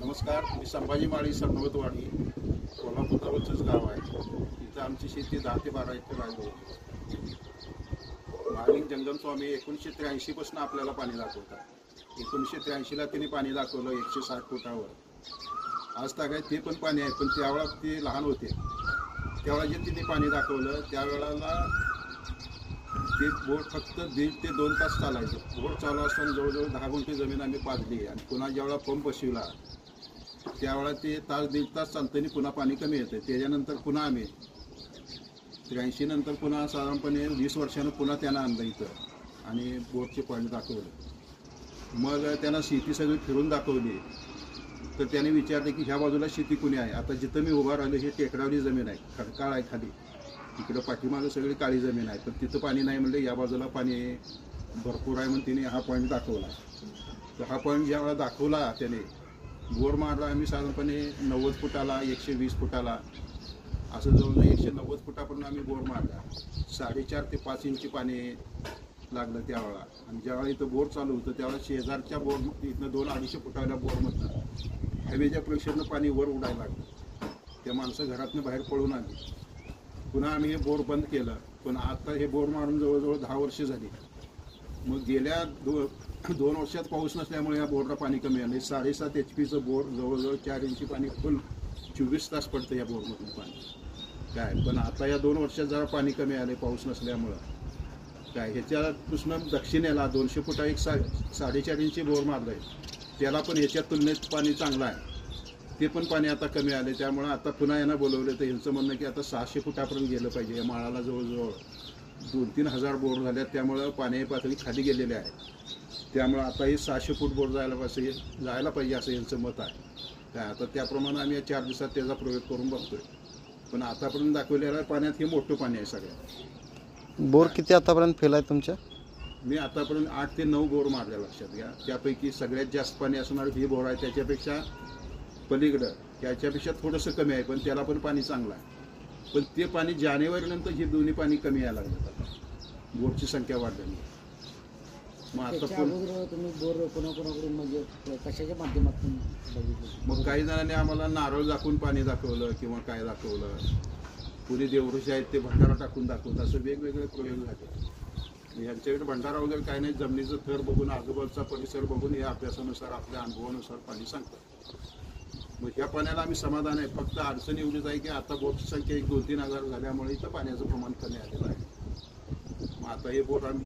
नमस्कार, मी संभाजी माळी सरनोबतवाडी कोल्हापूर जवळचंच गाव आहे. इथं आमची शेती 10 ते 12 एकर आहे. महालिंग जंगम स्वामी 1983 पासून आपल्याला पाणी दाखवतात. 1983ला त्यांनी पाणी दाखवलं 160 फुटावर. आज तागाय ते पण पाणी आहे, पण त्यावेळेला ते लहान होते. त्यावेळेला जे त्यांनी पाणी दाखवलं त्यावेळेला ते बोट फक्त 1.5 ते 2 तास चालायचं. बोट चालू असताना जवळजवळ 10 गुंठे जमीन आम्ही पाजली आणि पुन्हा ज्यावेळेला पंप बसविला त्यावेळेला ते तास 1.5 तास चालताना पुन्हा पाणी कमी येतं. त्याच्यानंतर पुन्हा आम्ही 83 नंतर पुन्हा साधारणपणे 20 वर्षानं पुन्हा त्यांना आणलं इथं आणि बोटचे पॉईंट दाखवलं. मग त्यांना शेती सगळी फिरून दाखवली तर त्याने विचारले की ह्या बाजूला शेती कुणी आहे. आता जिथं मी उभा राहिलो हे टेकडावली जमीन आहे, खडकाळ आहे खाली. इकडं पाठीमागं सगळी काळी जमीन आहे, पण तिथं पाणी नाही म्हणलं. या बाजूला पाणी भरपूर आहे म्हणून तिने हा पॉईंट दाखवला. तर हा पॉईंट ज्यावेळेला दाखवला त्याने बोर मारला आम्ही साधारणपणे 90 फुटाला 120 फुटाला असं जवळजवळ 190 फुटापर्यंत आम्ही बोर मारला. 4.5 ते 5 इंची पाणी लागलं त्यावेळेला. आणि ज्यावेळेला इथं बोर चालू होतं त्यावेळेला शेजारच्या बोर इथनं 2-250 फुटाला बोरमधनं हवेच्या प्रेशरनं पाणी वर उडायला लागलं. त्या माणसं घरातनं बाहेर पळून आली. पुन्हा आम्ही हे बोर बंद केलं. पण आता हे बोर मारून जवळजवळ 10 वर्ष झाली. मग गेल्या 2 वर्षात पाऊस नसल्यामुळे या बोरला पाणी कमी आलं. 7.5 HP बोर जवळजवळ 4 इंची पाणी फुल 24 तास पडतं या बोरमधून पाणी काय. पण आता या 2 वर्षात जरा पाणी कमी आले पाऊस नसल्यामुळं काय. ह्याच्यापासून दक्षिणेला 200 फुटा एक 4.5 इंची बोर मारलं आहे. त्याला पण ह्याच्या तुलनेत पाणी चांगलं आहे. ते पण पाणी आता कमी आले. त्यामुळं आता पुन्हा यांना बोलवलं तर यांचं म्हणणं की आता 600 फुटापर्यंत गेलं पाहिजे. या माळाला जवळजवळ 2-3 हजार बोर झाल्यात. त्यामुळं पाणी पातळी खाली गेलेली आहे. त्यामुळं आता हे 600 फूट बोर जायला पाहिजे असं यांचं मत आहे काय. आता त्याप्रमाणे आम्ही या 4 दिवसात त्याचा प्रयोग करून बघतोय. पण आतापर्यंत दाखवलेल्या पाण्यात हे मोठं पाणी आहे सगळ्यात. बोर किती आतापर्यंत फेल आहे तुमच्या? मी आतापर्यंत 8 ते 9 बोर मारल्या लक्षात घ्या. त्यापैकी सगळ्यात जास्त पाणी असणारं ही बोर आहे. त्याच्यापेक्षा पलीकडं त्याच्यापेक्षा थोडंसं कमी आहे, पण त्याला पण पाणी चांगलं आहे. पण ते पाणी जानेवारीनंतर ही दोन्ही पाणी कमी यायला लागलं. आता बोरची संख्या वाढल्याने मग आता तुम्ही बोर कोणाकोणाकडून म्हणजे कशाच्या माध्यमातून बघितलं? मग काही जणांनी आम्हाला नारळ दाखवून पाणी दाखवलं किंवा काय दाखवलं. कुणी देवऋषी आहेत ते भंडारा टाकून दाखवतात. असं वेगवेगळे प्रयोग झाले. यांच्याकडे भंडारा वगैरे काही नाही. जमिनीचं थर बघून आजूबाजूचा परिसर बघून या अभ्यासानुसार आपल्या अनुभवानुसार पाणी सांगतात. मग ह्या पाण्याला आम्ही समाधान आहे. फक्त अडचण एवढीच आहे की आता बोरची संख्या 1-2-3 हजार झाल्यामुळे इथं पाण्याचं प्रमाण कमी आलेलं आहे. मग आता हे बोर आम्ही